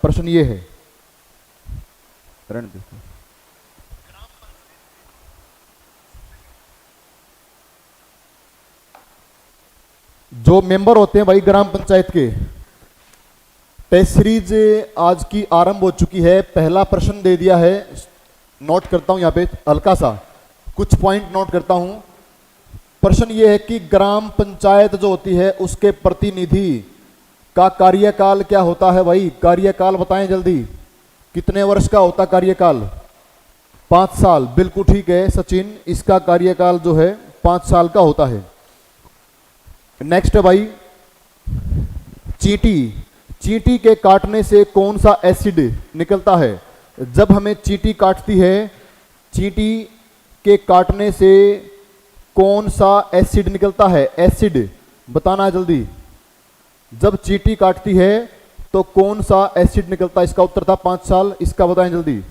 प्रश्न ये है, जो मेंबर होते हैं भाई ग्राम पंचायत के, टेस्ट सीरीज आज की आरंभ हो चुकी है। पहला प्रश्न दे दिया है, नोट करता हूं यहां पे हल्का सा कुछ पॉइंट नोट करता हूं। प्रश्न ये है कि ग्राम पंचायत जो होती है उसके प्रतिनिधि का कार्यकाल क्या होता है। भाई कार्यकाल बताएं जल्दी, कितने वर्ष का होता कार्यकाल? 5 साल। बिल्कुल ठीक है सचिन, इसका कार्यकाल जो है 5 साल का होता है। नेक्स्ट है भाई चींटी। चींटी के काटने से कौन सा एसिड निकलता है? जब हमें चींटी काटती है, चींटी के काटने से कौन सा एसिड निकलता है? एसिड बताना जल्दी। जब चींटी काटती है तो कौन सा एसिड निकलता है? इसका उत्तर था 5 साल। इसका बताएं जल्दी।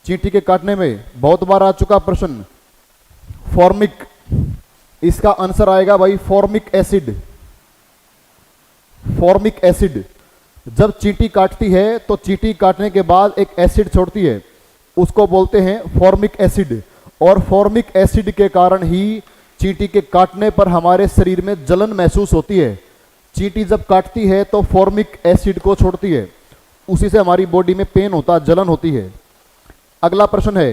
चींटी के काटने में बहुत बार आ चुका प्रश्न, फॉर्मिक। इसका आंसर आएगा भाई फॉर्मिक एसिड। Formic acid. जब चींटी काटती है तो चींटी काटने के बाद एक एसिड छोड़ती है, उसको बोलते हैं फॉर्मिक एसिड। और फॉर्मिक एसिड के कारण ही चींटी के काटने पर हमारे शरीर में जलन महसूस होती है। चींटी जब काटती है तो फॉर्मिक एसिड को छोड़ती है, उसी से हमारी बॉडी में पेन होता, जलन होती है। अगला प्रश्न है,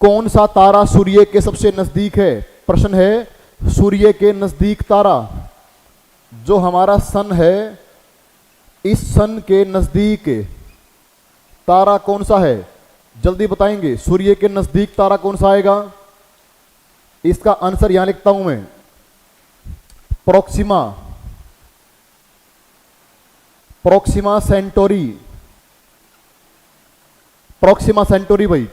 कौन सा तारा सूर्य के सबसे नजदीक है? प्रश्न है सूर्य के नजदीक तारा, जो हमारा सन है, इस सन के नजदीक तारा कौन सा है? जल्दी बताएंगे। सूर्य के नजदीक तारा कौन सा आएगा? इसका आंसर यहां लिखता हूं मैं, Proxima. Proxima Centauri. Proxima Centauri भाई,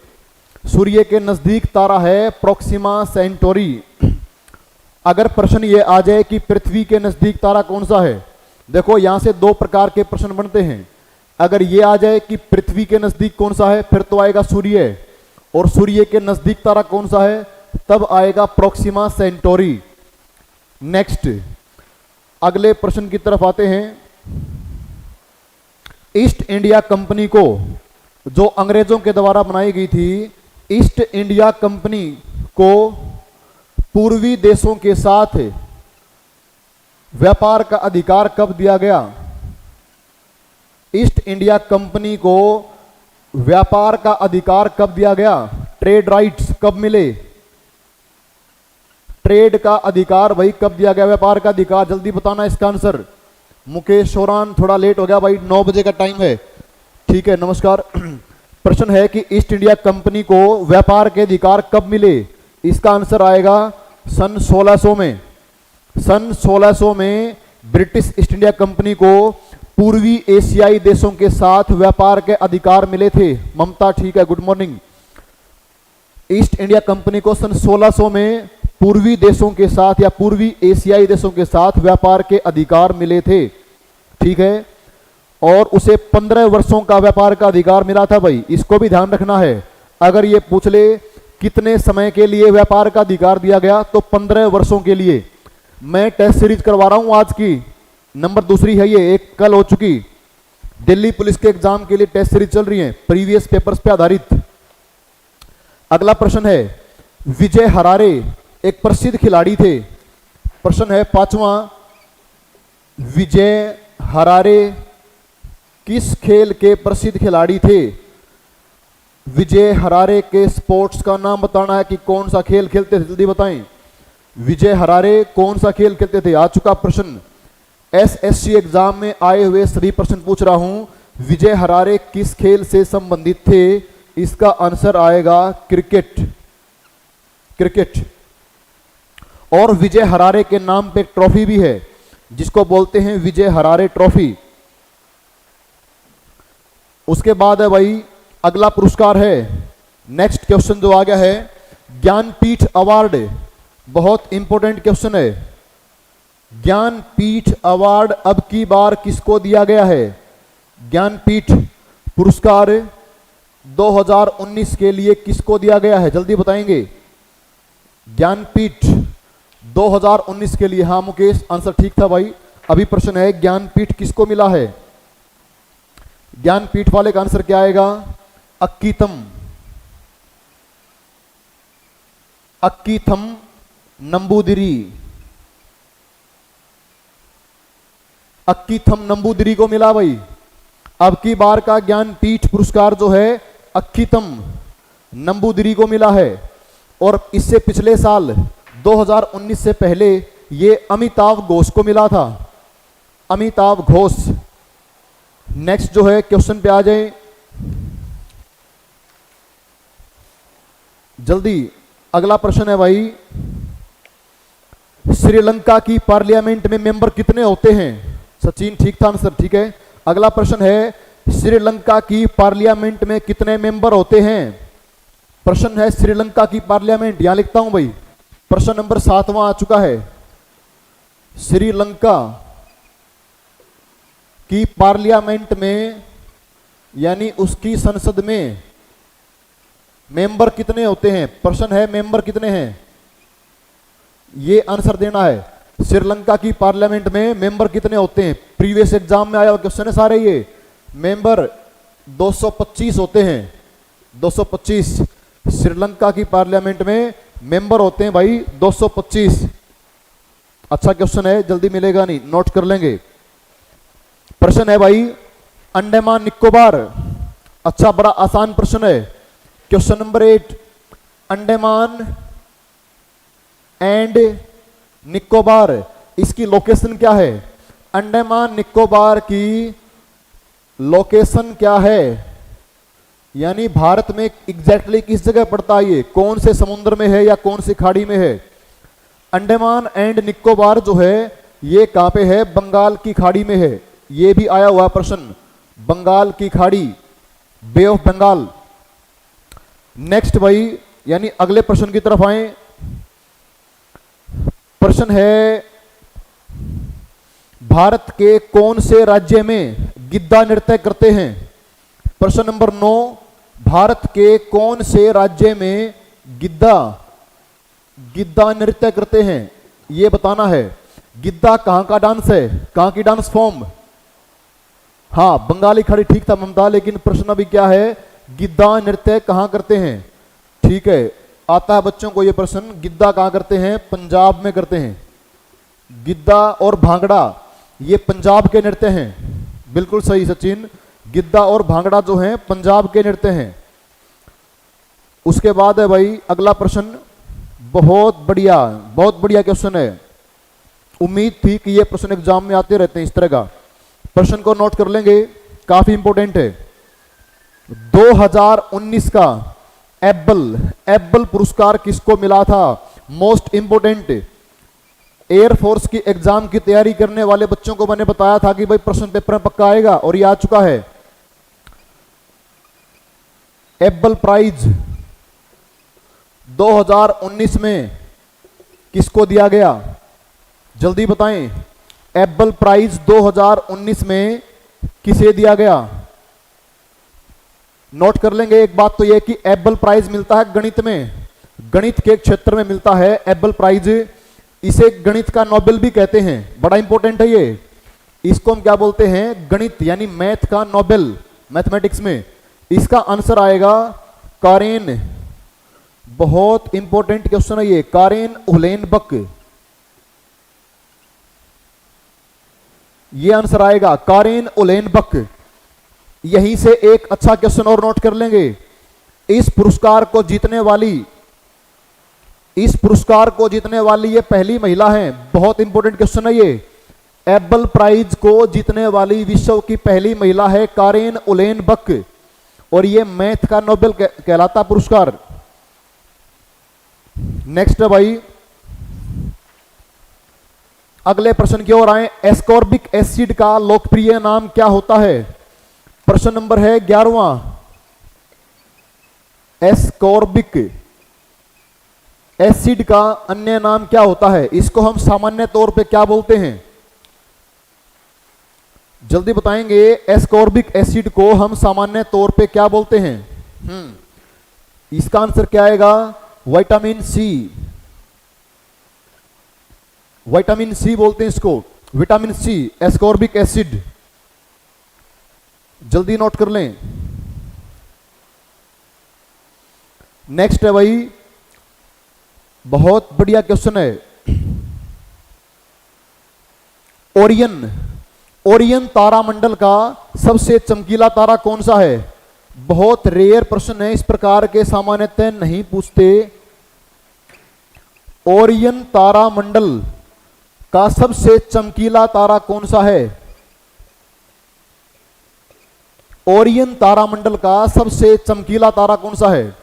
सूर्य के नजदीक तारा है प्रोक्सिमा सेंटोरी। अगर प्रश्न ये आ जाए कि पृथ्वी के नजदीक तारा कौन सा है, देखो यहां से 2 प्रकार के प्रश्न बनते हैं। अगर ये आ जाए कि पृथ्वी के नजदीक कौन सा है, फिर तो आएगा सूर्य, और सूर्य के नजदीक तारा कौन सा है, तब आएगा प्रोक्सिमा सेंटोरी। नेक्स्ट अगले प्रश्न की तरफ आते हैं। ईस्ट इंडिया कंपनी को, जो अंग्रेजों के द्वारा बनाई गई थी, ईस्ट इंडिया कंपनी को पूर्वी देशों के साथ व्यापार का अधिकार कब दिया गया? ईस्ट इंडिया कंपनी को व्यापार का अधिकार कब दिया गया? ट्रेड राइट्स कब मिले? ट्रेड का अधिकार भाई कब दिया गया? व्यापार का अधिकार, जल्दी बताना इसका आंसर। मुकेश शोरान थोड़ा लेट हो गया भाई, 9 बजे का टाइम है। ठीक है, नमस्कार। प्रश्न है कि ईस्ट इंडिया कंपनी को व्यापार के अधिकार कब मिले? इसका आंसर आएगा सन 1600 में। सन 1600 में ब्रिटिश ईस्ट इंडिया कंपनी को पूर्वी एशियाई देशों के साथ व्यापार के अधिकार मिले थे। ममता ठीक है, good morning. East India company को सन 1600 में पूर्वी देशों के साथ या पूर्वी एशियाई देशों के साथ व्यापार के अधिकार मिले थे। ठीक है, और उसे 15 वर्षों का व्यापार का अधिकार मिला था भाई, इसको भी ध्यान रखना है। अगर ये पूछ ले कितने समय के लिए व्यापार का अधिकार दिया गया, तो 15 वर्षों के लिए। मैं टेस्ट सीरीज करवा रहा हूं आज की, नंबर 2 है ये, एक कल हो चुकी। दिल्ली पुलिस के एग्जाम के लिए टेस्ट सीरीज चल रही है, प्रीवियस पेपर्स पे आधारित। अगला प्रश्न है, विजय हरारे एक प्रसिद्ध खिलाड़ी थे। प्रश्न है 5वां, विजय हरारे किस खेल के प्रसिद्ध खिलाड़ी थे? विजय हरारे के स्पोर्ट्स का नाम बताना है कि कौन सा खेल खेलते थे, जल्दी बताएं। विजय हरारे कौन सा खेल खेलते थे? आ चुका प्रश्न, एसएससी एग्जाम में आए हुए सभी प्रश्न पूछ रहा हूं। विजय हरारे किस खेल से संबंधित थे? इसका आंसर आएगा क्रिकेट। क्रिकेट। और विजय हरारे के नाम पे एक ट्रॉफी भी है जिसको बोलते हैं विजय हरारे ट्रॉफी। उसके बाद है भाई अगला पुरस्कार है, नेक्स्ट क्वेश्चन जो आ गया है, ज्ञानपीठ अवार्ड। बहुत इंपॉर्टेंट क्वेश्चन है। ज्ञानपीठ अवार्ड अब की बार किसको दिया गया है? ज्ञानपीठ पुरस्कार 2019 के लिए किसको दिया गया है, जल्दी बताएंगे। ज्ञानपीठ 2019 के लिए, हाँ मुकेश आंसर ठीक था भाई। अभी प्रश्न है ज्ञानपीठ किसको मिला है? ज्ञानपीठ वाले का आंसर क्या आएगा? अक्कीथम, अक्कीथम नंबूदिरी, अक्कीथम नंबूदिरी को मिला भाई। अब की बार का ज्ञानपीठ पुरस्कार जो है अक्कीथम नंबूदिरी को मिला है। और इससे पिछले साल 2019 से पहले ये अमिताभ घोष को मिला था, अमिताभ घोष। नेक्स्ट जो है क्वेश्चन पे आ जाए जल्दी। अगला प्रश्न है भाई, श्रीलंका की पार्लियामेंट में मेंबर कितने होते हैं? सचिन ठीक था आंसर, ठीक है। अगला प्रश्न है, श्रीलंका की पार्लियामेंट में कितने मेंबर होते हैं? प्रश्न है श्रीलंका की पार्लियामेंट, यहां लिखता हूं भाई, प्रश्न नंबर 7वां आ चुका है। श्रीलंका की पार्लियामेंट में यानी उसकी संसद में मेंबर कितने होते हैं? प्रश्न है मेंबर कितने हैं, ये आंसर देना है। श्रीलंका की पार्लियामेंट में मेंबर कितने होते हैं? प्रीवियस एग्जाम में आया हुआ क्वेश्चन है सारे ये। मेंबर 225 होते हैं, 225। श्रीलंका की पार्लियामेंट में मेंबर होते हैं भाई 225। अच्छा क्वेश्चन है, जल्दी मिलेगा नहीं, नोट कर लेंगे। प्रश्न है भाई, अंडमान निकोबार, अच्छा बड़ा आसान प्रश्न है। Question number 8, Andaman and Nicobar, इसकी लोकेशन क्या है? अंडमान निकोबार की लोकेशन क्या है, यानी भारत में एग्जैक्टली किस जगह पड़ता है ये, कौन से समुद्र में है या कौन सी खाड़ी में है? अंडमान एंड निकोबार जो है ये कहां पे है? बंगाल की खाड़ी में है। ये भी आया हुआ प्रश्न, बंगाल की खाड़ी, बे ऑफ बंगाल। नेक्स्ट भाई, यानी अगले प्रश्न की तरफ आए। प्रश्न है, भारत के कौन से राज्य में गिद्धा नृत्य करते हैं? प्रश्न नंबर 9, भारत के कौन से राज्य में गिद्धा नृत्य करते हैं, ये बताना है। गिद्धा कहां का डांस है, कहां की डांस फॉर्म? हाँ बंगाली खाड़ी ठीक था ममता, लेकिन प्रश्न अभी क्या है, गिद्धा नृत्य कहां करते हैं? ठीक है, आता है बच्चों को ये प्रश्न, गिद्धा कहां करते हैं? पंजाब में करते हैं। गिद्धा और भांगड़ा ये पंजाब के नृत्य हैं, बिल्कुल सही सचिन। गिद्धा और भांगड़ा जो हैं पंजाब के नृत्य हैं। उसके बाद है भाई अगला प्रश्न, बहुत बढ़िया क्वेश्चन है। उम्मीद थी कि ये प्रश्न एग्जाम में आते रहते हैं इस तरह का। प्रश्न को नोट कर लेंगे, काफी इंपोर्टेंट है। 2019 का एब्बल पुरस्कार किसको मिला था? मोस्ट इंपोर्टेंट, एयरफोर्स की एग्जाम की तैयारी करने वाले बच्चों को मैंने बताया था कि भाई प्रश्न पेपर में पक्का आएगा, और ये आ चुका है। एब्बल प्राइज 2019 में किसको दिया गया? जल्दी बताएं, एब्बल प्राइज 2019 में किसे दिया गया? नोट कर लेंगे। एक बात तो यह कि एब्बल प्राइज मिलता है गणित में, गणित के क्षेत्र में मिलता है एब्बल प्राइज। इसे गणित का नोबेल भी कहते हैं, बड़ा इंपॉर्टेंट है ये। इसको हम क्या बोलते हैं? गणित यानी मैथ का नोबेल, मैथमेटिक्स में। इसका आंसर आएगा कारेन, बहुत इंपॉर्टेंट क्वेश्चन है ये, कारेन उलेनबक, ये आंसर आएगा कारेन उलेनबक। यहीं से एक अच्छा क्वेश्चन और नोट कर लेंगे। इस पुरस्कार को जीतने वाली ये पहली महिला है, बहुत इंपॉर्टेंट क्वेश्चन है ये। एब्बल प्राइज को जीतने वाली विश्व की पहली महिला है कारेन उलेनबक, और ये मैथ का नोबेल कहलाता पुरस्कार। नेक्स्ट है भाई, अगले प्रश्न की ओर आए। एस्कॉर्बिक एसिड का लोकप्रिय नाम क्या होता है? प्रश्न नंबर है 11वां। एस्कॉर्बिक एसिड का अन्य नाम क्या होता है? इसको हम सामान्य तौर पे क्या बोलते हैं? जल्दी बताएंगे, एस्कॉर्बिक एसिड को हम सामान्य तौर पे क्या बोलते हैं? इसका आंसर क्या आएगा? विटामिन सी, विटामिन सी बोलते हैं इसको, विटामिन सी, एस्कॉर्बिक एसिड। जल्दी नोट कर लें। नेक्स्ट है भाई, बहुत बढ़िया क्वेश्चन है। ओरियन, ओरियन तारामंडल का सबसे चमकीला तारा कौन सा है? बहुत रेयर प्रश्न है, इस प्रकार के सामान्यतः नहीं पूछते। ओरियन तारामंडल का सबसे चमकीला तारा कौन सा है? ओरियन तारामंडल का सबसे चमकीला तारा कौन सा है?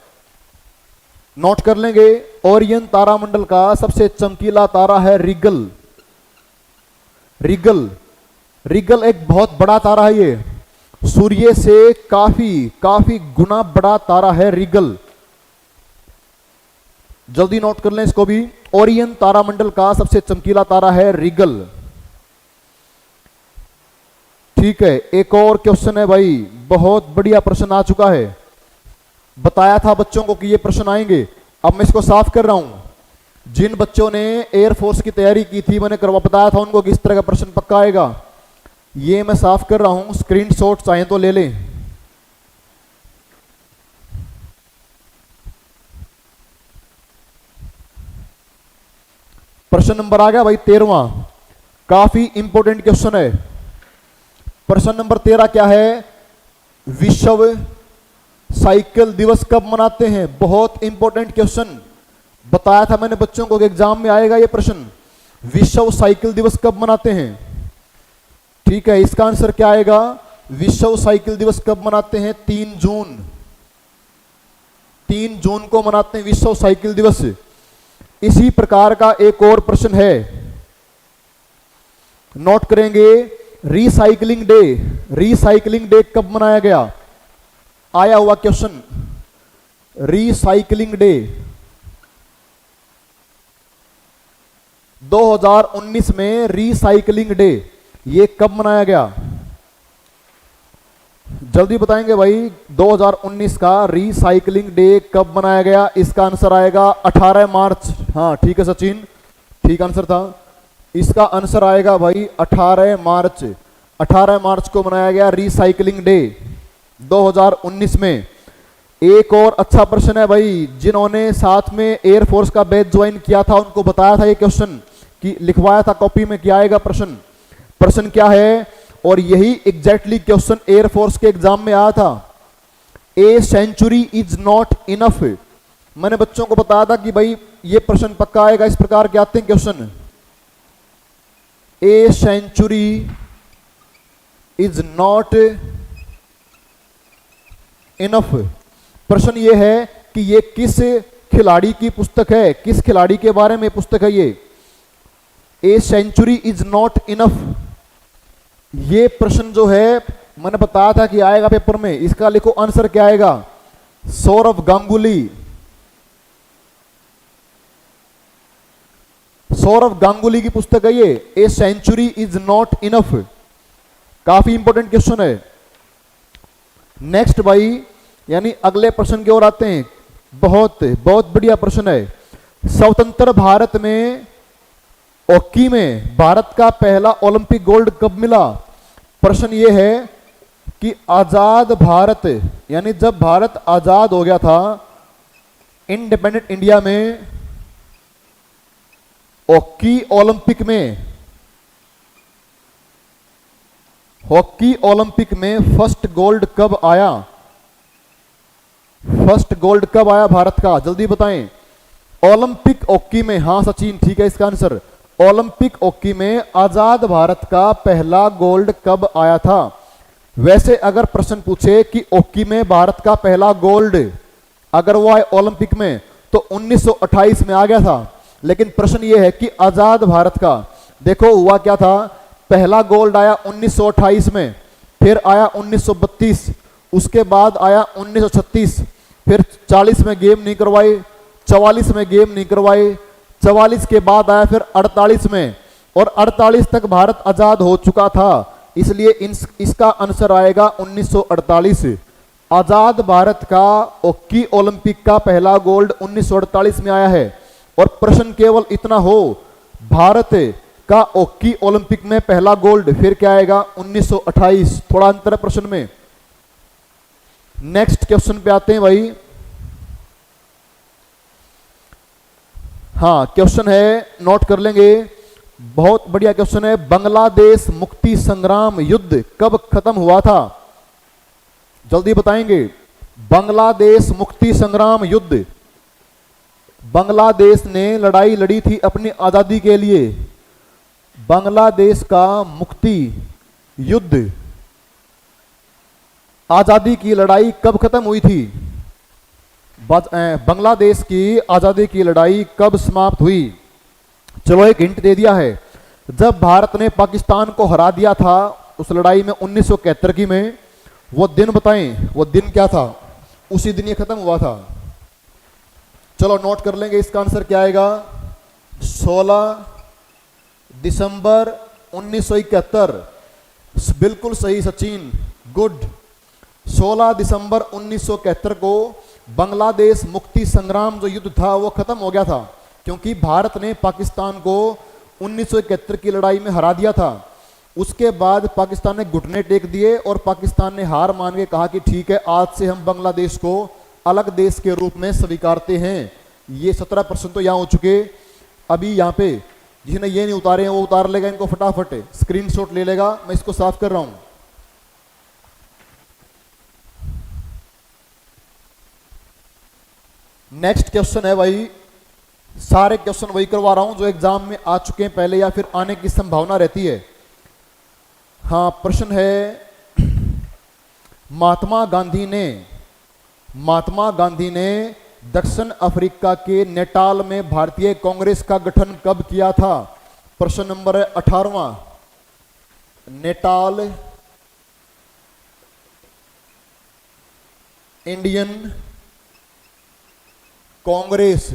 नोट कर लेंगे। ओरियन तारामंडल का सबसे चमकीला तारा है रिगल। रिगल, रिगल एक बहुत बड़ा तारा है, ये सूर्य से काफी गुना बड़ा तारा है रिगल। जल्दी नोट कर लें इसको भी। ओरियन तारामंडल का सबसे चमकीला तारा है रिगल। ठीक है, एक और क्वेश्चन है भाई, बहुत बढ़िया प्रश्न आ चुका है। बताया था बच्चों को कि ये प्रश्न आएंगे, अब मैं इसको साफ कर रहा हूं। जिन बच्चों ने एयरफोर्स की तैयारी की थी, मैंने बताया था उनको किस तरह का प्रश्न पक्का आएगा। ये मैं साफ कर रहा हूं, स्क्रीनशॉट चाहे तो ले लें। प्रश्न नंबर आ गया भाई 13वां, काफी इंपॉर्टेंट क्वेश्चन है। प्रश्न नंबर 13 क्या है? विश्व साइकिल दिवस कब मनाते हैं? बहुत इंपॉर्टेंट क्वेश्चन, बताया था मैंने बच्चों को कि एग्जाम में आएगा ये प्रश्न। विश्व साइकिल दिवस कब मनाते हैं? ठीक है, इसका आंसर क्या आएगा? विश्व साइकिल दिवस कब मनाते हैं? 3 जून। 3 जून को मनाते हैं विश्व साइकिल दिवस। इसी प्रकार का एक और प्रश्न है, नोट करेंगे। रिसाइकलिंग डे, रिसाइकलिंग डे कब मनाया गया? आया हुआ क्वेश्चन, रिसाइकलिंग डे 2019 में रिसाइकलिंग डे ये कब मनाया गया? जल्दी बताएंगे भाई, 2019 का रिसाइकलिंग डे कब मनाया गया? इसका आंसर आएगा 18 मार्च। हाँ ठीक है सचिन, ठीक आंसर था। इसका आंसर आएगा भाई 18 मार्च। 18 मार्च को मनाया गया रिसाइकलिंग डे 2019 में। एक और अच्छा प्रश्न है भाई, जिन्होंने साथ में एयरफोर्स का बैच ज्वाइन किया था उनको बताया था ये क्वेश्चन कि लिखवाया था कॉपी में कि आएगा प्रश्न। प्रश्न क्या है? और यही एग्जैक्टली क्वेश्चन एयरफोर्स के एग्जाम में आया था। A century is not enough. मैंने बच्चों को बताया था कि भाई ये प्रश्न पक्का आएगा, इस प्रकार के आते हैं question. A century is not enough. प्रश्न ये है कि ये किस खिलाड़ी की पुस्तक है, किस खिलाड़ी के बारे में पुस्तक है ये? A century is not enough. ये प्रश्न जो है मैंने बताया था कि आएगा पेपर में, इसका लिखो आंसर क्या आएगा? सौरव गांगुली। सौरव गांगुली की पुस्तक है ये, a century is not enough. काफी इंपॉर्टेंट क्वेश्चन है। नेक्स्ट भाई, यानी अगले प्रश्न की ओर आते हैं। बहुत बहुत बढ़िया प्रश्न है। स्वतंत्र भारत में हॉकी में भारत का पहला ओलंपिक गोल्ड कब मिला? प्रश्न ये है कि आजाद भारत, यानी जब भारत आजाद हो गया था, इंडिपेंडेंट इंडिया में हॉकी ओलंपिक में फर्स्ट गोल्ड कब आया? फर्स्ट गोल्ड कब आया भारत का? जल्दी बताएं। ओलंपिक हॉकी में, हाँ सचिन ठीक है इसका आंसर। ओलंपिक हॉकी में आजाद भारत का पहला गोल्ड कब आया था? वैसे अगर प्रश्न पूछे कि हॉकी में भारत का पहला गोल्ड अगर वो आए ओलंपिक में, तो 1928 में आ गया था। लेकिन प्रश्न ये है कि आजाद भारत का, देखो हुआ क्या था, पहला गोल्ड आया 1928 में, फिर आया 1932, उसके बाद आया 1936, फिर 40 में गेम नहीं करवाई, 44 में गेम नहीं करवाई, 44 के बाद आया फिर 48 में, और 48 तक भारत आजाद हो चुका था। इसलिए इसका आंसर आएगा 1948। आजाद भारत का हॉकी ओलंपिक का पहला गोल्ड 1948 में आया है। और प्रश्न केवल इतना हो, भारत का हॉकी ओलंपिक में पहला गोल्ड, फिर क्या आएगा 1928। थोड़ा अंतर है प्रश्न में, नेक्स्ट क्वेश्चन पे आते हैं भाई। हाँ, क्वेश्चन है, नोट कर लेंगे, बहुत बढ़िया क्वेश्चन है। बांग्लादेश मुक्ति संग्राम युद्ध कब खत्म हुआ था? जल्दी बताएंगे। बांग्लादेश मुक्ति संग्राम युद्ध, बांग्लादेश ने लड़ाई लड़ी थी अपनी आजादी के लिए। बांग्लादेश का मुक्ति युद्ध, आजादी की लड़ाई कब खत्म हुई थी? बांग्लादेश की आजादी की लड़ाई कब समाप्त हुई? चलो एक हिंट दे दिया है। जब भारत ने पाकिस्तान को हरा दिया था उस लड़ाई में 1971 की में, वो दिन बताएं, वो दिन क्या था? उसी दिन ये खत्म हुआ था। चलो नोट कर लेंगे, इसका आंसर क्या आएगा? 16 दिसंबर 1971। बिल्कुल सही सचिन, गुड। 16 दिसंबर 1971 को बांग्लादेश मुक्ति संग्राम जो युद्ध था वो खत्म हो गया था, क्योंकि भारत ने पाकिस्तान को 1971 की लड़ाई में हरा दिया था। उसके बाद पाकिस्तान ने घुटने टेक दिए और पाकिस्तान ने हार मान के कहा कि ठीक है, आज से हम बांग्लादेश को अलग देश के रूप में स्वीकारते हैं। ये 17% तो यहाँ हो चुके। अभी यहाँ पे जिसने ये नहीं उतारे हैं वो उतार लेगा इनको फटाफट, स्क्रीनशॉट ले लेगा। मैं इसको साफ कर रहा हूं। नेक्स्ट क्वेश्चन है भाई, सारे क्वेश्चन वही करवा रहा हूं जो एग्जाम में आ चुके हैं पहले या फिर आने की संभावना रहती है। हाँ, प्रश्न है, महात्मा गांधी ने दक्षिण अफ्रीका के नेटाल में भारतीय कांग्रेस का गठन कब किया था? प्रश्न नंबर है 18वां। नेटाल इंडियन कांग्रेस,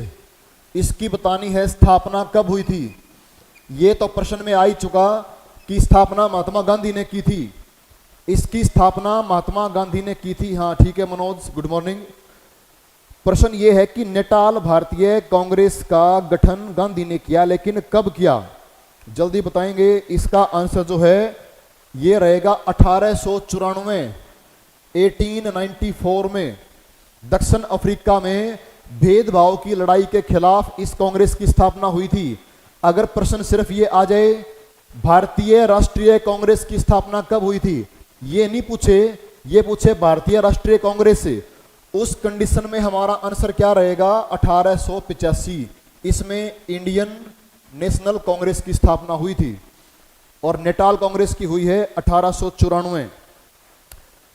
इसकी बतानी है स्थापना कब हुई थी। ये तो प्रश्न में आ ही चुका कि स्थापना महात्मा गांधी ने की थी। इसकी स्थापना महात्मा गांधी ने की थी। हाँ ठीक है मनोज, गुड मॉर्निंग। प्रश्न ये है कि नेटाल भारतीय कांग्रेस का गठन गांधी ने किया, लेकिन कब किया? जल्दी बताएंगे। इसका आंसर जो है ये रहेगा 1894, 1894 में दक्षिण अफ्रीका में भेदभाव की लड़ाई के खिलाफ इस कांग्रेस की स्थापना हुई थी। अगर प्रश्न सिर्फ ये आ जाए भारतीय राष्ट्रीय कांग्रेस की स्थापना कब हुई थी, ये नहीं पूछे, ये पूछे भारतीय राष्ट्रीय कांग्रेस से, उस कंडीशन में हमारा आंसर क्या रहेगा? 1885। इसमें इंडियन नेशनल कांग्रेस की स्थापना हुई थी और नेटाल कांग्रेस की हुई है 1894।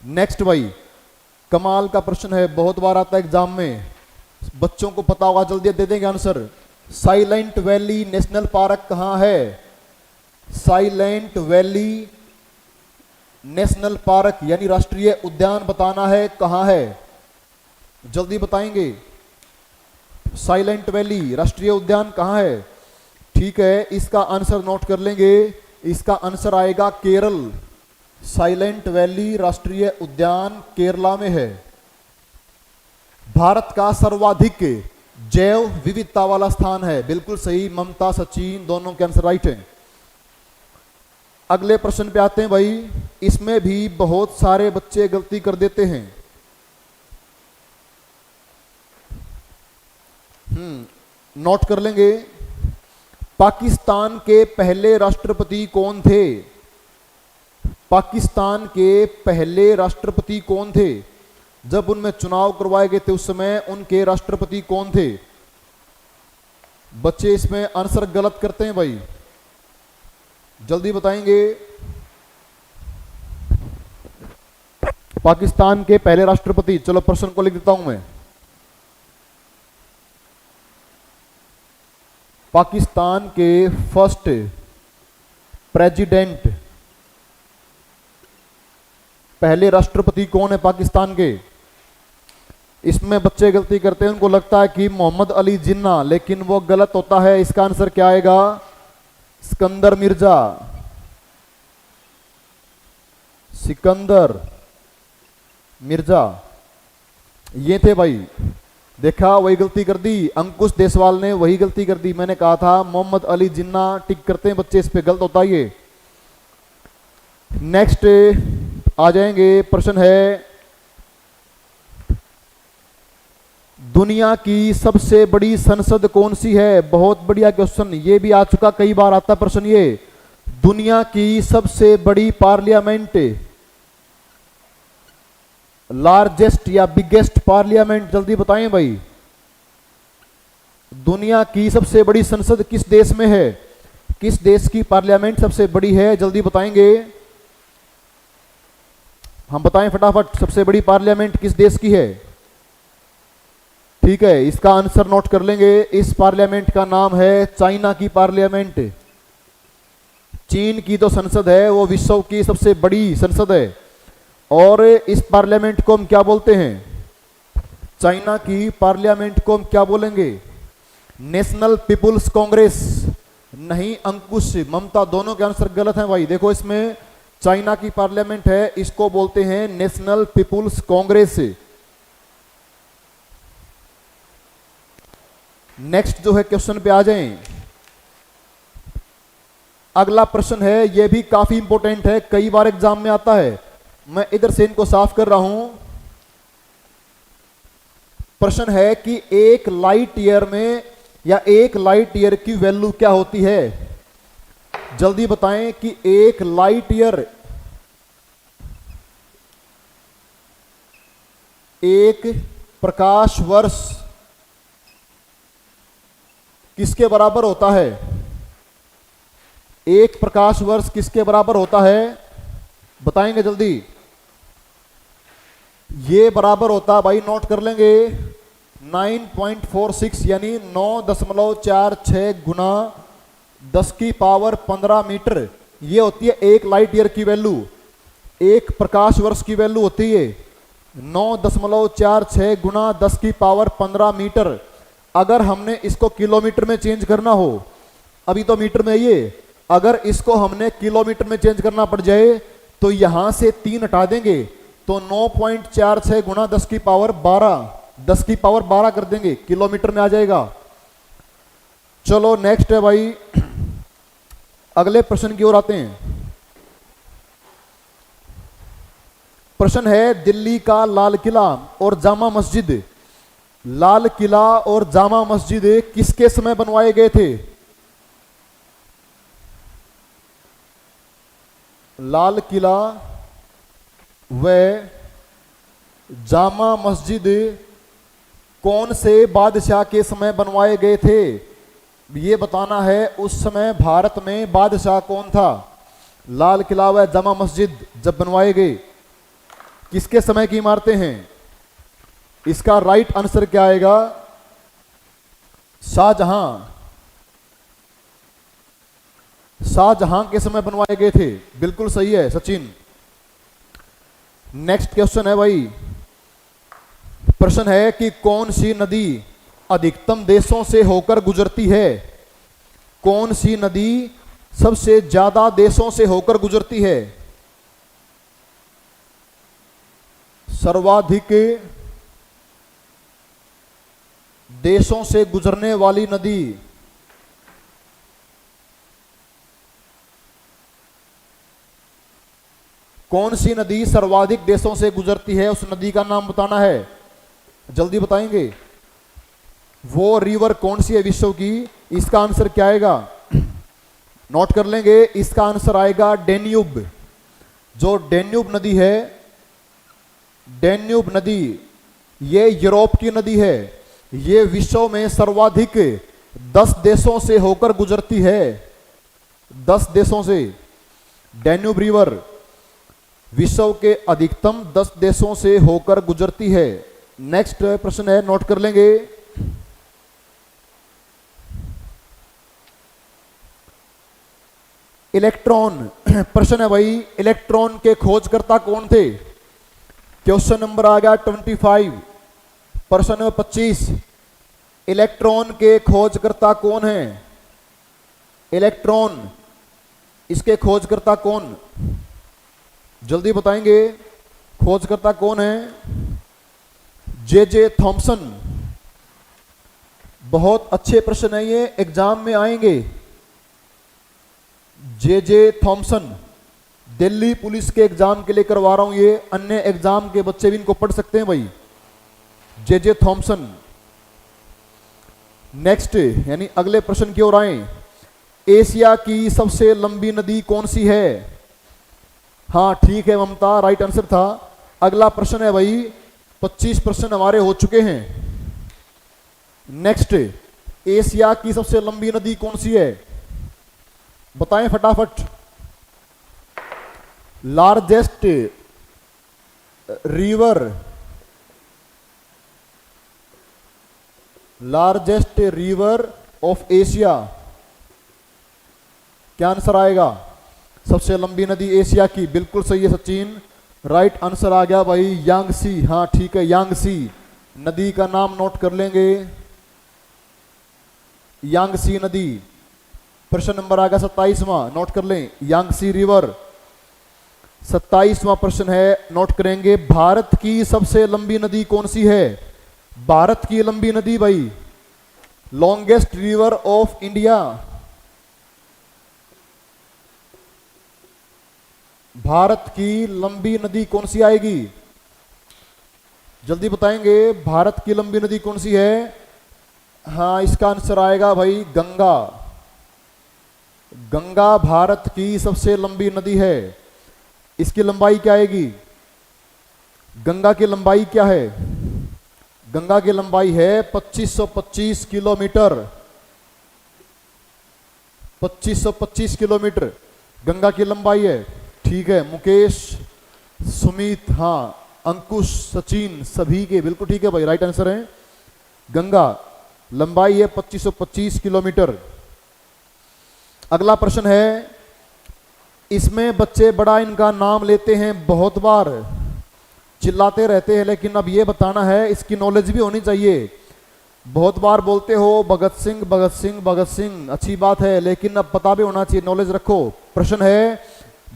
नेक्स्ट भाई, कमाल का प्रश्न है, बहुत बार आता है एग्जाम में, बच्चों को पता होगा, जल्दी दे देंगे answer. Silent valley national park कहां है? साइलेंट वैली नेशनल पार्क यानी राष्ट्रीय उद्यान बताना है, कहां है? जल्दी बताएंगे। साइलेंट वैली राष्ट्रीय उद्यान कहां है? ठीक है, इसका आंसर नोट कर लेंगे। इसका आंसर आएगा केरल। साइलेंट वैली राष्ट्रीय उद्यान केरला में है। भारत का सर्वाधिक जैव विविधता वाला स्थान है। बिल्कुल सही, ममता सचिन दोनों के आंसर राइट हैं। अगले प्रश्न पे आते हैं भाई, इसमें भी बहुत सारे बच्चे गलती कर देते हैं। नोट कर लेंगे। पाकिस्तान के पहले राष्ट्रपति कौन थे? पाकिस्तान के पहले राष्ट्रपति कौन थे? जब उनमें चुनाव करवाए गए थे उस समय उनके राष्ट्रपति कौन थे? बच्चे इसमें आंसर गलत करते हैं भाई, जल्दी बताएंगे। पाकिस्तान के पहले राष्ट्रपति, चलो प्रश्न को लिख देता हूं मैं। पाकिस्तान के फर्स्ट प्रेसिडेंट, पहले राष्ट्रपति कौन है पाकिस्तान के? इसमें बच्चे गलती करते हैं, उनको लगता है कि मोहम्मद अली जिन्ना, लेकिन वो गलत होता है। इसका आंसर क्या आएगा? सिकंदर मिर्जा। सिकंदर मिर्जा ये थे भाई। देखा, वही गलती कर दी। अंकुश देसवाल ने वही गलती कर दी। मैंने कहा था मोहम्मद अली जिन्ना टिक करते हैं बच्चे, इस पे गलत होता है ये। नेक्स्ट आ जाएंगे, प्रश्न है दुनिया की सबसे बड़ी संसद कौन सी है? बहुत बढ़िया क्वेश्चन, ये भी आ चुका, कई बार आता प्रश्न ये। दुनिया की सबसे बड़ी पार्लियामेंट, लार्जेस्ट या बिगेस्ट पार्लियामेंट, जल्दी बताएं भाई। दुनिया की सबसे बड़ी संसद किस देश में है? किस देश की पार्लियामेंट सबसे बड़ी है? जल्दी बताएंगे, हम बताएं फटाफट, सबसे बड़ी पार्लियामेंट किस देश की है? ठीक है, इसका आंसर नोट कर लेंगे। इस पार्लियामेंट का नाम है चाइना की पार्लियामेंट। चीन की तो संसद है वो विश्व की सबसे बड़ी संसद है, और इस पार्लियामेंट को हम क्या बोलते हैं? चाइना की पार्लियामेंट को हम क्या बोलेंगे? National People's Congress. नहीं अंकुश, ममता, दोनों के आंसर गलत हैं भाई। देखो इसमें चाइना की पार्लियामेंट है, इसको बोलते हैं नेशनल पीपुल्स कांग्रेस। नेक्स्ट जो है क्वेश्चन पे आ जाएं। अगला प्रश्न है, यह भी काफी इंपॉर्टेंट है, कई बार एग्जाम में आता है। मैं इधर से इनको साफ कर रहा हूं। प्रश्न है कि एक लाइट ईयर में या एक लाइट ईयर की वैल्यू क्या होती है? जल्दी बताएं कि एक लाइट ईयर, एक प्रकाश वर्ष किसके बराबर होता है? एक प्रकाश वर्ष किसके बराबर होता है? बताएंगे जल्दी। ये बराबर होता है भाई, नोट कर लेंगे, 9.46 यानी 9.46 गुना 10 की पावर 15 मीटर। ये होती है एक लाइट ईयर की वैल्यू। एक प्रकाश वर्ष की वैल्यू होती है 9.46 गुना 10 की पावर 15 मीटर। अगर हमने इसको किलोमीटर में चेंज करना हो, अभी तो मीटर में ये, अगर इसको हमने किलोमीटर में चेंज करना पड़ जाए तो यहां से 3 हटा देंगे तो 9.46 गुना 10 की पावर 12, 10 की पावर 12 कर देंगे, किलोमीटर में आ जाएगा। चलो नेक्स्ट है भाई, अगले प्रश्न की ओर आते हैं। प्रश्न है, दिल्ली का लाल किला और जामा मस्जिद, लाल किला और जामा मस्जिद किसके समय बनवाए गए थे? लाल किला व जामा मस्जिद कौन से बादशाह के समय बनवाए गए थे? ये बताना है, उस समय भारत में बादशाह कौन था? लाल किला व जामा मस्जिद जब बनवाए गए, किसके समय की इमारतें हैं? इसका राइट आंसर क्या आएगा? शाहजहां, शाहजहां के समय बनवाए गए थे। बिल्कुल सही है सचिन। नेक्स्ट क्वेश्चन है भाई, प्रश्न है कि कौन सी नदी अधिकतम देशों से होकर गुजरती है? कौन सी नदी सबसे ज्यादा देशों से होकर गुजरती है? सर्वाधिक देशों से गुजरने वाली नदी, कौन सी नदी सर्वाधिक देशों से गुजरती है? उस नदी का नाम बताना है, जल्दी बताएंगे। वो रिवर कौन सी है विश्व की? इसका आंसर क्या आएगा? नोट कर लेंगे, इसका आंसर आएगा डेन्यूब। जो डेन्यूब नदी है, डेन्यूब नदी ये यूरोप की नदी है। ये विश्व में सर्वाधिक 10 देशों से होकर गुजरती है, 10 देशों से। डेन्यूब रिवर विश्व के अधिकतम 10 देशों से होकर गुजरती है। नेक्स्ट प्रश्न है, नोट कर लेंगे। इलेक्ट्रॉन, प्रश्न है भाई, इलेक्ट्रॉन के खोजकर्ता कौन थे? क्वेश्चन नंबर आ गया 25। प्रश्न नंबर 25, इलेक्ट्रॉन के खोजकर्ता कौन है? इलेक्ट्रॉन, इसके खोजकर्ता कौन? जल्दी बताएंगे, खोजकर्ता कौन है? J Thomson. बहुत अच्छे प्रश्न है ये, एग्जाम में आएंगे। जे थॉमसन, दिल्ली पुलिस के एग्जाम के लिए करवा रहा हूं ये, अन्य एग्जाम के बच्चे भी इनको पढ़ सकते हैं भाई। जे थॉमसन नेक्स्ट यानी अगले प्रश्न की ओर आए। एशिया की सबसे लंबी नदी कौन सी है? हाँ ठीक है ममता, राइट आंसर था। अगला प्रश्न है भाई, 25 प्रश्न हमारे हो चुके हैं। नेक्स्ट, एशिया की सबसे लंबी नदी कौन सी है? बताएं फटाफट। Largest river, largest river of Asia, क्या आंसर आएगा? सबसे लंबी नदी एशिया की, बिल्कुल सही है सचिन, राइट आंसर आ गया भाई, यांगसी। हाँ ठीक है, यांगसी नदी का नाम नोट कर लेंगे, यांगसी नदी। प्रश्न नंबर आ गया 27वां, नोट कर लें, यांगसी रिवर। 27वां प्रश्न है, नोट करेंगे, भारत की सबसे लंबी नदी कौन सी है? भारत की लंबी नदी भाई, longest river of India, Bharat की लंबी नदी कौन सी आएगी? जल्दी बताएंगे, भारत की लंबी नदी कौन सी है? हाँ इसका आंसर आएगा भाई गंगा। गंगा भारत की सबसे लंबी नदी है। इसकी लंबाई क्या आएगी? गंगा की लंबाई क्या है? गंगा की लंबाई है 2525 किलोमीटर, 2525 किलोमीटर गंगा की लंबाई है। ठीक है मुकेश, सुमित, हाँ अंकुश, सचिन, सभी के बिल्कुल ठीक है भाई, राइट आंसर है। गंगा लंबाई है 2525 किलोमीटर। अगला प्रश्न है, इसमें बच्चे बड़ा इनका नाम लेते हैं, बहुत बार चिल्लाते रहते हैं, लेकिन अब ये बताना है, इसकी नॉलेज भी होनी चाहिए। बहुत बार बोलते हो भगत सिंह भगत सिंह भगत सिंह, अच्छी बात है, लेकिन अब पता भी होना चाहिए, नॉलेज रखो। प्रश्न है,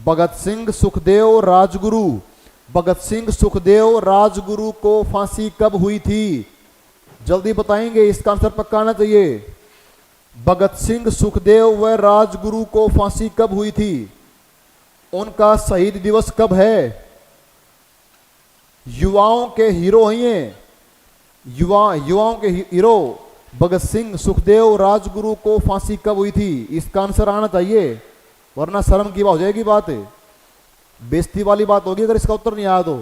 भगत सिंह सुखदेव राजगुरु, भगत सिंह सुखदेव राजगुरु को फांसी कब हुई थी? जल्दी बताएंगे, इसका आंसर पक्का आना चाहिए। भगत सिंह सुखदेव व राजगुरु को फांसी कब हुई थी? उनका शहीद दिवस कब है? युवाओं के हीरो हैं, युवाओं के हीरो भगत सिंह सुखदेव राजगुरु को फांसी कब हुई थी? इसका आंसर आना चाहिए, वरना शर्म की बात हो जाएगी, बात है बेइज्जती वाली बात होगी अगर इसका उत्तर नहीं आया तो।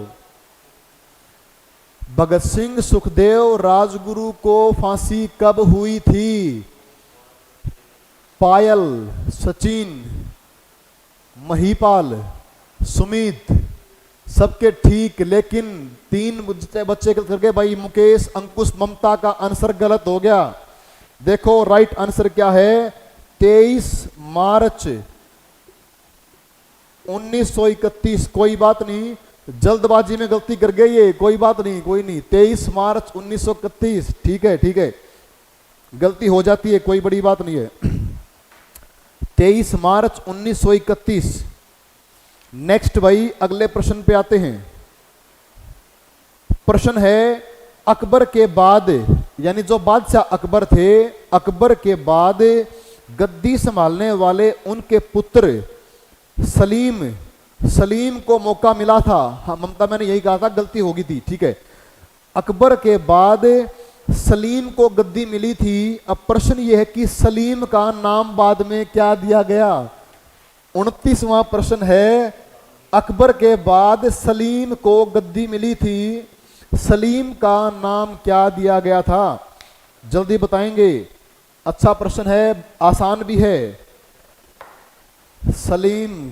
भगत सिंह सुखदेव राजगुरु को फांसी कब हुई थी? पायल, सचिन, महिपाल, सुमित, सबके ठीक, लेकिन 3 बच्चे करके भाई मुकेश, अंकुश, ममता का आंसर गलत हो गया। देखो राइट आंसर क्या है, 23 मार्च 1931। कोई बात नहीं, जल्दबाजी में गलती कर गई है, कोई बात नहीं, कोई नहीं, 23 मार्च 1931। ठीक है ठीक है, गलती हो जाती है, कोई बड़ी बात नहीं है। 23 मार्च 1931। नेक्स्ट भाई अगले प्रश्न पे आते हैं। प्रश्न है, अकबर के बाद, यानी जो बादशाह अकबर थे, अकबर के बाद गद्दी संभालने वाले उनके पुत्र सलीम को मौका मिला था। हाँ ममता, मैंने यही कहा था, गलती होगी थी, ठीक है। अकबर के बाद सलीम को गद्दी मिली थी। अब प्रश्न यह है कि सलीम का नाम बाद में क्या दिया गया? 29वां प्रश्न है, अकबर के बाद सलीम को गद्दी मिली थी, सलीम का नाम क्या दिया गया था? जल्दी बताएंगे, अच्छा प्रश्न है, आसान भी है। सलीम,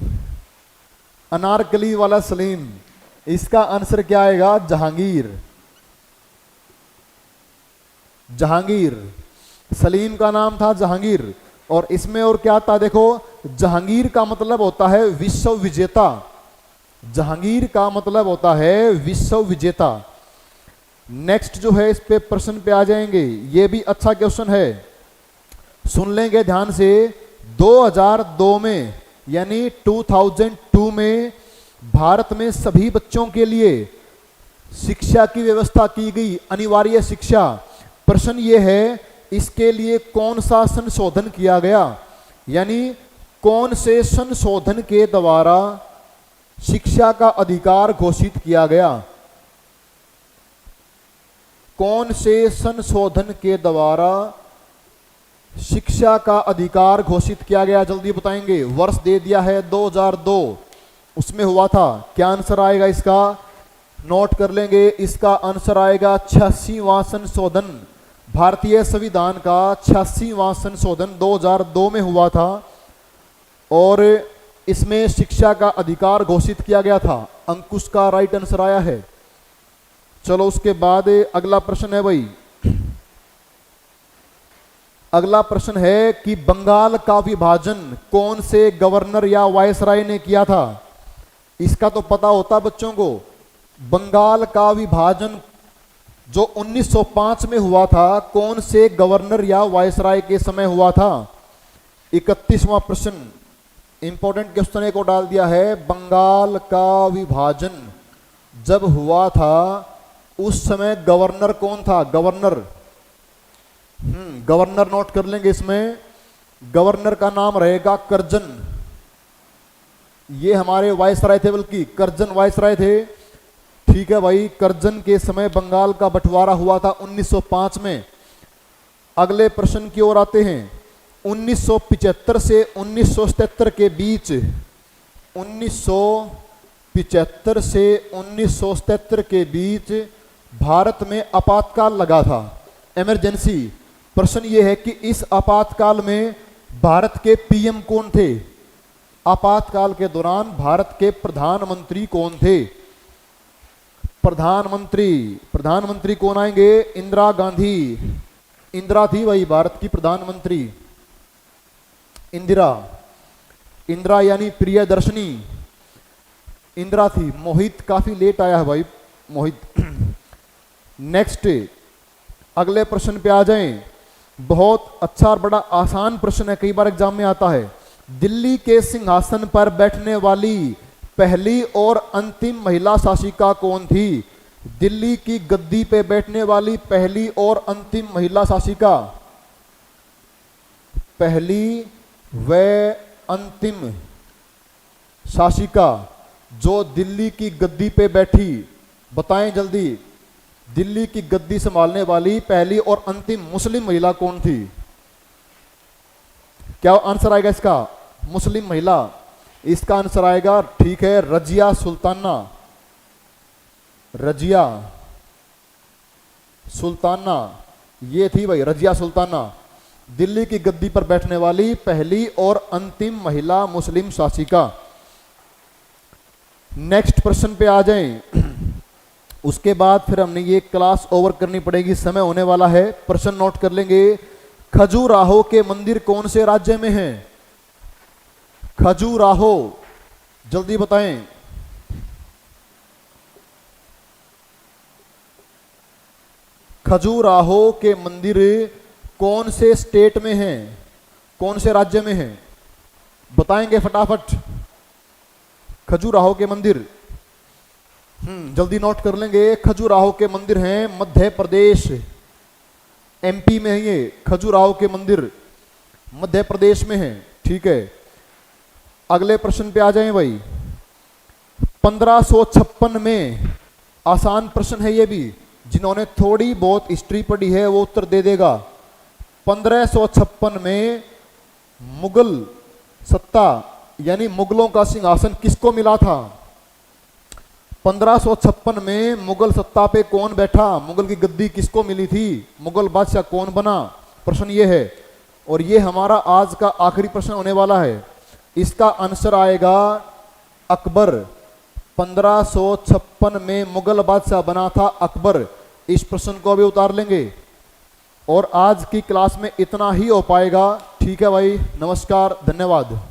अनारकली वाला सलीम, इसका आंसर क्या आएगा? जहांगीर। जहांगीर, सलीम का नाम था जहांगीर। और इसमें और क्या था देखो, जहांगीर का मतलब होता है विश्व विजेता, जहांगीर का मतलब होता है विश्व विजेता। नेक्स्ट जो है, इस पे प्रश्न पे आ जाएंगे, ये भी अच्छा क्वेश्चन है, सुन लेंगे ध्यान से। 2002 में यानी 2002 में भारत में सभी बच्चों के लिए शिक्षा की व्यवस्था की गई, अनिवार्य शिक्षा। प्रश्न ये है, इसके लिए कौन सा संशोधन किया गया? यानी कौन से संशोधन के द्वारा शिक्षा का अधिकार घोषित किया गया? कौन से संशोधन के द्वारा शिक्षा का अधिकार घोषित किया गया, जल्दी बताएंगे। वर्ष दे दिया है 2002, उसमें हुआ था। क्या आंसर आएगा इसका? नोट कर लेंगे। इसका आंसर आएगा 86वां संशोधन। भारतीय संविधान का 86वां संशोधन 2002 में हुआ था और इसमें शिक्षा का अधिकार घोषित किया गया था। अंकुश का राइट आंसर आया है। चलो उसके बाद अगला प्रश्न है भाई, अगला प्रश्न है कि बंगाल का विभाजन कौन से गवर्नर या वायसराय ने किया था? इसका तो पता होता बच्चों को। बंगाल का विभाजन जो 1905 में हुआ था, कौन से गवर्नर या वायसराय के समय हुआ था? 31वां प्रश्न, इंपॉर्टेंट क्वेश्चन को डाल दिया है। बंगाल का विभाजन जब हुआ था उस समय गवर्नर कौन था? गवर्नर गवर्नर नोट कर लेंगे। इसमें गवर्नर का नाम रहेगा कर्जन। ये हमारे वायसराय थे, बल्कि कर्जन वायसराय थे। ठीक है भाई, कर्जन के समय बंगाल का बंटवारा हुआ था 1905 में। अगले प्रश्न की ओर आते हैं। 1975 से 1977 के बीच, 1975 से 1977 के बीच भारत में आपातकाल लगा था, इमरजेंसी। प्रश्न ये है कि इस आपातकाल में भारत के पीएम कौन थे? आपातकाल के दौरान भारत के प्रधानमंत्री कौन थे? प्रधानमंत्री कौन आएंगे? इंदिरा गांधी। इंदिरा थी भाई भारत की प्रधानमंत्री। इंदिरा यानी प्रियदर्शनी, इंदिरा थी। मोहित काफी लेट आया है भाई, मोहित। नेक्स्ट, अगले प्रश्न पे आ जाएं। बहुत अच्छा और बड़ा आसान प्रश्न है, कई बार एग्जाम में आता है। दिल्ली के सिंहासन पर बैठने वाली पहली और अंतिम महिला शासिका कौन थी? दिल्ली की गद्दी पे बैठने वाली पहली और अंतिम महिला शासिका, पहली व अंतिम शासिका जो दिल्ली की गद्दी पे बैठी, बताएं जल्दी। दिल्ली की गद्दी संभालने वाली पहली और अंतिम मुस्लिम महिला कौन थी? क्या आंसर आएगा इसका? मुस्लिम महिला। इसका आंसर आएगा, ठीक है, रजिया सुल्ताना। रजिया सुल्ताना ये थी भाई, रजिया सुल्ताना, दिल्ली की गद्दी पर बैठने वाली पहली और अंतिम महिला मुस्लिम शासिका। नेक्स्ट प्रश्न पे आ जाएं। उसके बाद फिर हमने ये क्लास ओवर करनी पड़ेगी, समय होने वाला है। प्रश्न नोट कर लेंगे। खजुराहो के मंदिर कौन से राज्य में है? खजुराहो, जल्दी बताएं। खजुराहो के मंदिर कौन से स्टेट में है? कौन से राज्य में है? बताएंगे फटाफट। खजुराहो के मंदिर जल्दी नोट कर लेंगे। खजुराहो के मंदिर हैं मध्य प्रदेश, एमपी में है ये। खजुराहो के मंदिर मध्य प्रदेश में है। ठीक है, अगले प्रश्न पे आ जाएं भाई। 1556 में, आसान प्रश्न है ये भी, जिन्होंने थोड़ी बहुत हिस्ट्री पढ़ी है वो उत्तर दे देगा। 1556 में मुगल सत्ता यानी मुगलों का सिंहासन किसको मिला था? 1556 में मुगल सत्ता पे कौन बैठा? मुगल की गद्दी किसको मिली थी? मुगल बादशाह कौन बना? प्रश्न ये है, और ये हमारा आज का आखिरी प्रश्न होने वाला है। इसका आंसर आएगा अकबर। 1556 में मुगल बादशाह बना था अकबर। इस प्रश्न को अभी उतार लेंगे और आज की क्लास में इतना ही हो पाएगा। ठीक है भाई, नमस्कार, धन्यवाद।